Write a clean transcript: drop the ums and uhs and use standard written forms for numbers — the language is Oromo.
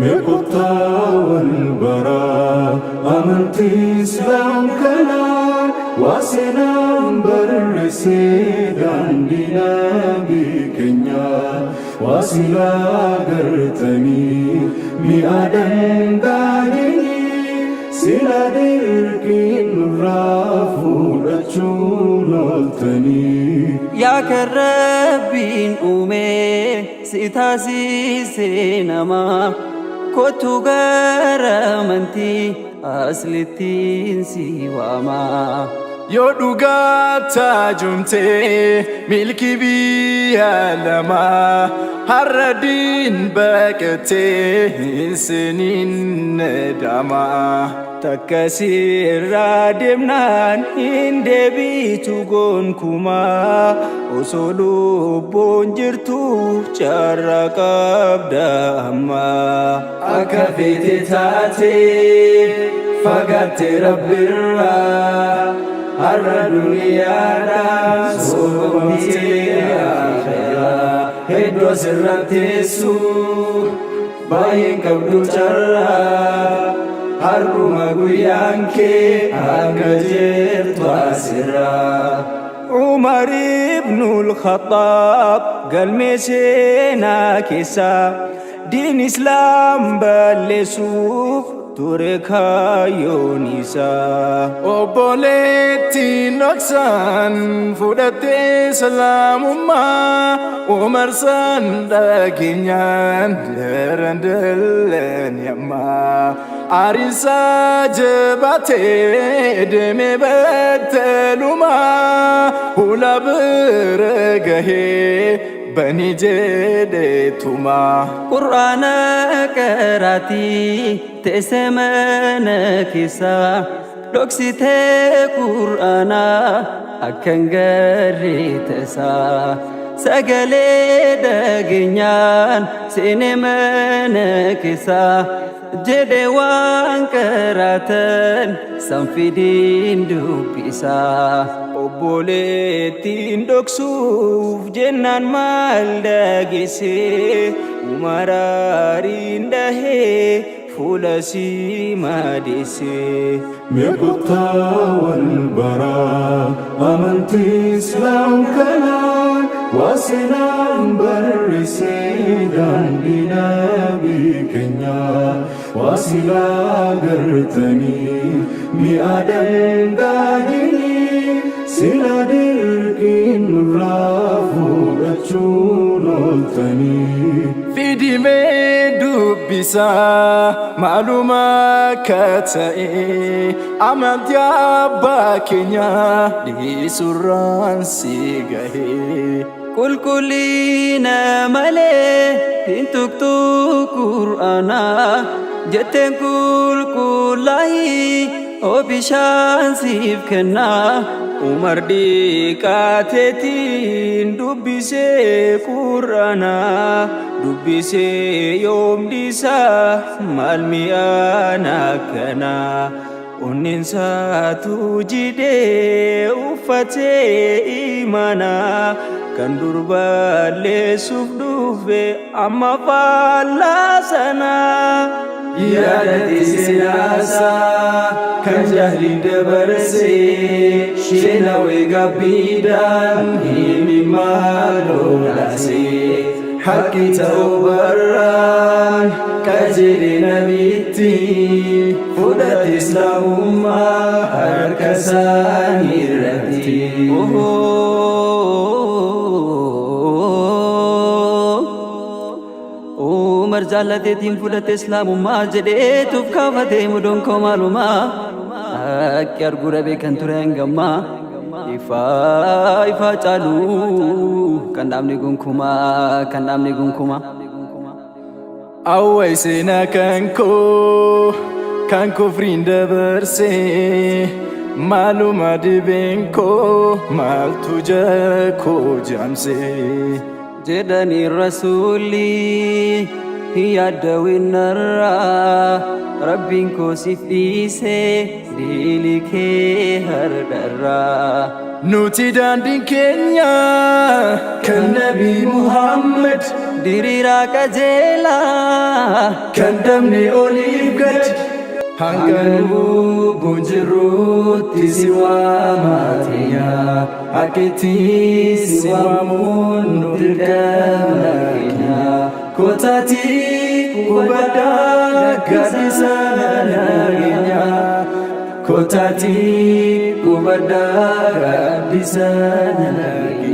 مقطع والبراء أمنتي إسلام كلام وسلام برسيد عندنا بكنيا وسلا قرتني مئدن داني سلا دركين رافورتشو لولتني يا كربين أمي سيتاسي سينما كوتو غرامنتي أصلتين سيواما Yoo dhugaata jumte milki biyya lama har'a diin baqatee siniin nedama takka sirraa deemnaan hin deebitu gonkumaa osoo lubbuun jirtu carraa qabda amma akka feete taatee fagaatte rabbirraa har'a duniyaadhaan soomtee akhiraa hedduu asirratti teessu baay'een qabdu carraa har'uma guyyaan kee akka jirtu asirraa. Umar ibnul Khattab galmee seenaa keessaa diin islaam balleessuuf ture kaayyoon isaa. Obboleetti dhoksan fudhattee islaamummaa Umar san dhageenyaan daran dallan yammaa. Aarisaa jabaatee deemee battalummaa hula bira gahee bani jedheetuma. Qur'aana qaraatii teessee mana keessa dhoksitee Qur'aana akkan garee tasaa. Sagalee dhageenyaan seenee mana keessa jedhee waan qaraatan sanfidiin dubbisaa. Obboleettiin dhoksuuf jennaan maal dhageessee Umar aariin dhahee fuula si madeessee. مقطع والبراء أمنتي إسلام كلام وسلام برسيد عندنا بكنيا وسلا قرتني مئدن داني سلا دركين رافورتشو لولتني في دمي دبسا معلومة كتائي عملت يا باكينيا دي سران سيغاهي Qulqullina malee hin tuqtu Qur'aana jetteen qulqullaa'ii oo bishaan siif kenna. Umar dhiqaateetiin dubbisee Qur'aana dubbisee yoom dhiisaa maal mi'aan akkana. Onninsaatu jidhee uffatee imana kan durballeessuuf dhufe amma faallaa sana. Yaadate siyaasaa kan jahliin dabarsee sheenawee gabbiidhaan himimmaa lolaasee haqqi ta'uu barraan qajeelee namitti fudhate islaamummaa harka isaanii irratti. Umar jaalateetiin fudhate islaamummaa jedheetuuf kaafatee mudoon koo maalumaa akki argura beekan ture hangammaa ifaa caalu kan dhaabne gonkumaa. Awway seenaa kan kufriin dabarsee maaluma dhibeen koo maaltu jakoo jaamsee. jedhani rasuuli yaadawinarraa rabbiin koo siif dhiisee diilikee hardharraa. nuti daandii keenya kan Nabi Muhammad diriiraa qajeelaa kan dabne oliif gad hanga lubbuun jirrutti si waamaatiya akkitti si waamuun nu dirqama keenya kotaati hubadhaa gaaddisa nageenya kotaati hubadhaa gaaddisa nageenya